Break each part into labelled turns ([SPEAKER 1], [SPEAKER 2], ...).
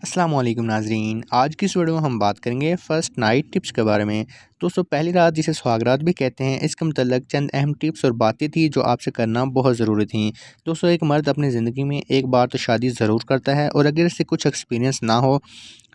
[SPEAKER 1] अस्सलाम वालेकुम नाज़रीन। आज की इस वीडियो में हम बात करेंगे फ़र्स्ट नाइट टिप्स के बारे में। दोस्तों, पहली रात जिसे सुहागरात भी कहते हैं, इसके मुतल्लिक़ चंद अहम टिप्स और बातें थी जो आपसे करना बहुत ज़रूरी थी। दोस्तों, एक मर्द अपनी ज़िंदगी में एक बार तो शादी ज़रूर करता है और अगर इससे कुछ एक्सपीरियंस ना हो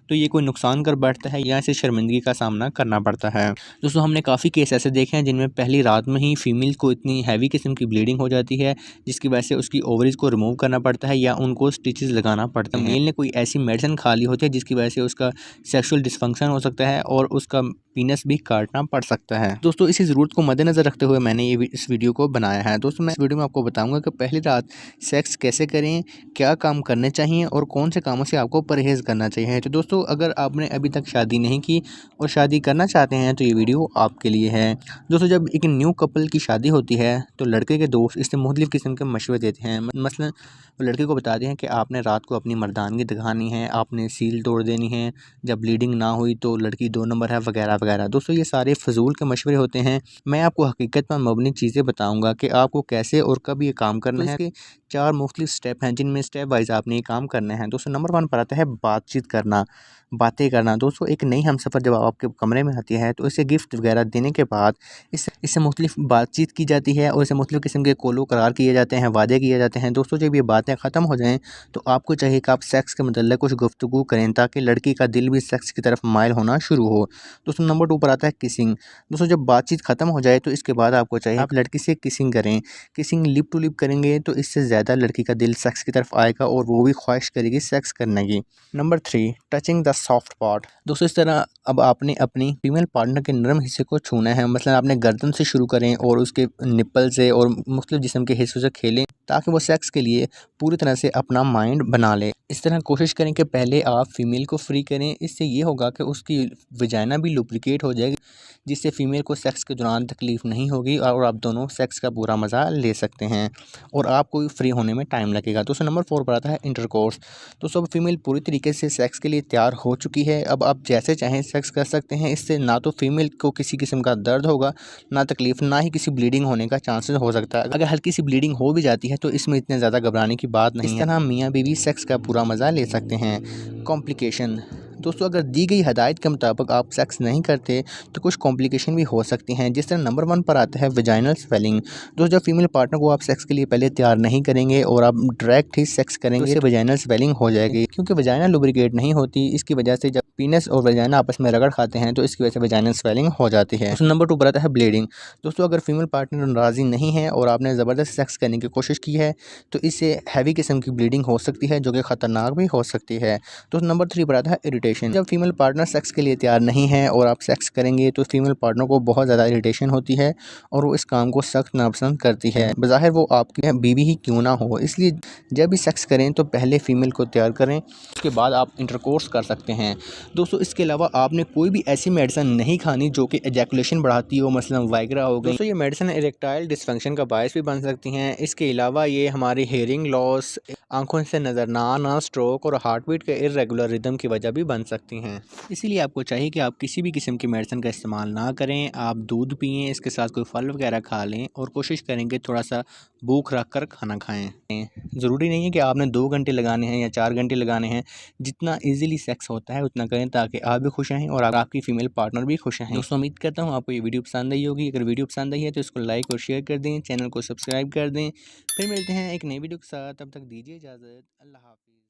[SPEAKER 1] तो ये कोई नुकसान कर बैठता है या इसे शर्मिंदगी का सामना करना पड़ता है। दोस्तों, हमने काफ़ी केस ऐसे देखे हैं जिनमें पहली रात में ही फ़ीमेल को इतनी हैवी किस्म की ब्लीडिंग हो जाती है जिसकी वजह से उसकी ओवरीज़ को रिमूव करना पड़ता है या उनको स्टिचेस लगाना पड़ता है। मेल ने कोई ऐसी मेडिसिन खा ली होती है जिसकी वजह से उसका सेक्सुअल डिसफंक्शन हो सकता है और उसका पीनस भी काटना पड़ सकता है। दोस्तों, इसी ज़रूरत को मद्देनज़र रखते हुए मैंने इस वीडियो को बनाया है। दोस्तों, मैं इस वीडियो में आपको बताऊंगा कि पहली रात सेक्स कैसे करें, क्या काम करने चाहिए और कौन से कामों से आपको परहेज़ करना चाहिए। तो दोस्तों, अगर आपने अभी तक शादी नहीं की और शादी करना चाहते हैं तो ये वीडियो आपके लिए है। दोस्तों, जब एक न्यू कपल की शादी होती है तो लड़के के दोस्त इससे मुख्तलिफ़ किस्म के मशवरे देते हैं। मसलन वो लड़के को बताते हैं कि आपने रात को अपनी मर्दानगी दिखानी है, आपने सील तोड़ देनी है, जब ब्लीडिंग ना हुई तो लड़की 2 नंबर है, वगैरह वगैरह। दोस्तों, ये सारे फ़ज़ूल के मशवरे होते हैं। मैं आपको हकीकत पर मबनी चीज़ें बताऊँगा कि आपको कैसे और कब ये काम करना है। इसके 4 मुख्तलिफ़ स्टेप हैं जिनमें स्टेप वाइज़ आपने ये काम करना है। दोस्तों, नंबर 1 पर आता है बातचीत करना, बातें करना। दोस्तों, एक नई हमसफ़र जब आपके कमरे में आती है तो इसे गिफ्ट वगैरह देने के बाद इससे मुख्तलिफ़ बातचीत की जाती है और इससे मुख्तलिफ़ किस्म के कौलो करार किए जाते हैं, वादे किए जाते हैं। दोस्तों, जब ये बातें ख़त्म हो जाएँ तो आपको चाहिए कि आप सेक्स के मुतल्लिक़ कुछ गुफ्तगू करें ताकि लड़की का दिल भी सेक्स की तरफ माइल होना शुरू हो। दोस्तों, नंबर 2 पर आता है किसिंग। दोस्तों, जब बातचीत ख़त्म हो जाए तो इसके बाद आपको चाहिए आप लड़की से किसिंग करें। किसिंग लिप टू लिप करेंगे तो इससे ज़्यादा लड़की का दिल सेक्स की तरफ आएगा और वो भी ख्वाहिश करेगी सेक्स करने की। Number 3, touching the soft part. दोस्तों, इस तरह अब आपने अपनी फीमेल पार्टनर के नरम हिस्से को छूना है। मसलन आपने गर्दन से शुरू करें और उसके निप्पल से और मुख्तलिफ़ जिस्म के हिस्सों से खेलें ताकि वो सेक्स के लिए पूरी तरह से अपना माइंड बना ले। इस तरह कोशिश करें कि पहले आप फीमेल को फ्री करें। इससे ये होगा कि उसकी वजाइना भी लुब्रिकेट हो जाएगी जिससे फ़ीमेल को सेक्स के दौरान तकलीफ़ नहीं होगी और आप दोनों सेक्स का पूरा मज़ा ले सकते हैं और आपको भी फ्री होने में टाइम लगेगा। दोस्तों, नंबर 4 पर आता है इंटरकोर्स। दोस्तों, अब फीमेल पूरी तरीके से सेक्स के लिए तैयार हो चुकी है। अब आप जैसे चाहें सेक्स कर सकते हैं। इससे ना तो फीमेल को किसी किस्म का दर्द होगा, ना तकलीफ़, ना ही किसी ब्लीडिंग होने का चांसेस हो सकता है। अगर हल्की सी ब्लीडिंग हो भी जाती है तो इसमें इतने ज़्यादा घबराने की बात नहीं है। इस तरह मियाँ बीवी सेक्स का पूरा मज़ा ले सकते हैं। कॉम्प्लिकेशन। दोस्तों, अगर दी गई हदायत के मुताबिक आप सेक्स नहीं करते तो कुछ कॉम्प्लिकेशन भी हो सकती हैं। जिस तरह नंबर 1 पर आता है वजाइनल स्वेलिंग। दोस्तों, जब फीमेल पार्टनर को आप सेक्स के लिए पहले तैयार नहीं करेंगे और आप डायरेक्ट ही सेक्स करेंगे तो इससे वजाइनल स्वेलिंग हो जाएगी क्योंकि वजाइना लुब्रिकेट नहीं होती। इसकी वजह से जब पीनस और वजाइना आपस में रगड़ खाते हैं तो इसकी वजह से वजाइनल स्वेलिंग हो जाती है। दोस्तों, नंबर 2 पर आता है ब्लीडिंग। दोस्तों, अगर फीमेल पार्टनर राज़ी नहीं है और आपने ज़बरदस्त सेक्स करने की कोशिश की है तो इससे हैवी किस्म की ब्लीडिंग हो सकती है जो कि ख़तरनाक भी हो सकती है। दोस्तों, नंबर 3 पर आता है इरिटेशन। जब फीमेल पार्टनर सेक्स के लिए तैयार नहीं है और आप सेक्स करेंगे तो फीमेल पार्टनर को बहुत ज़्यादा इरिटेशन होती है और वो इस काम को सख्त नापसंद करती है, बज़ाहिर वो आपकी बीवी ही क्यों ना हो। इसलिए जब भी सेक्स करें तो पहले फ़ीमेल को तैयार करें, उसके बाद आप इंटरकोर्स कर सकते हैं। दोस्तों, इसके अलावा आपने कोई भी ऐसी मेडिसिन नहीं खानी जो कि एजैकुलेशन बढ़ाती हो, मसलन वाइग्रा हो गई। दोस्तों, ये मेडिसिन इरेक्टाइल डिसफंक्शन का बायस भी बन सकती हैं। इसके अलावा ये हमारी हेयरिंग लॉस, आंखों से नज़र ना आना, स्ट्रोक और हार्ट बीट के इर्रेगुलर रिदम की वजह भी बन सकती हैं। इसीलिए आपको चाहिए कि आप किसी भी किस्म की मेडिसिन का इस्तेमाल ना करें। आप दूध पिएं, इसके साथ कोई फल वगैरह खा लें और कोशिश करें कि थोड़ा सा भूख रख कर खाना खाएं। ज़रूरी नहीं है कि आपने 2 घंटे लगाने हैं या 4 घंटे लगाने हैं। जितना ईजिली सेक्स होता है उतना करें ताकि आप भी खुश रहें और आपकी फ़ीमेल पार्टनर भी खुश रहें। दोस्तों, उम्मीद करता हूँ आपको ये वीडियो पसंद आई होगी। अगर वीडियो पसंद आई है तो इसको लाइक और शेयर कर दें, चैनल को सब्सक्राइब कर दें। फिर मिलते हैं एक नई वीडियो के साथ, तब तक दीजिए इजाज़त। अल्लाह हाफ़िज़।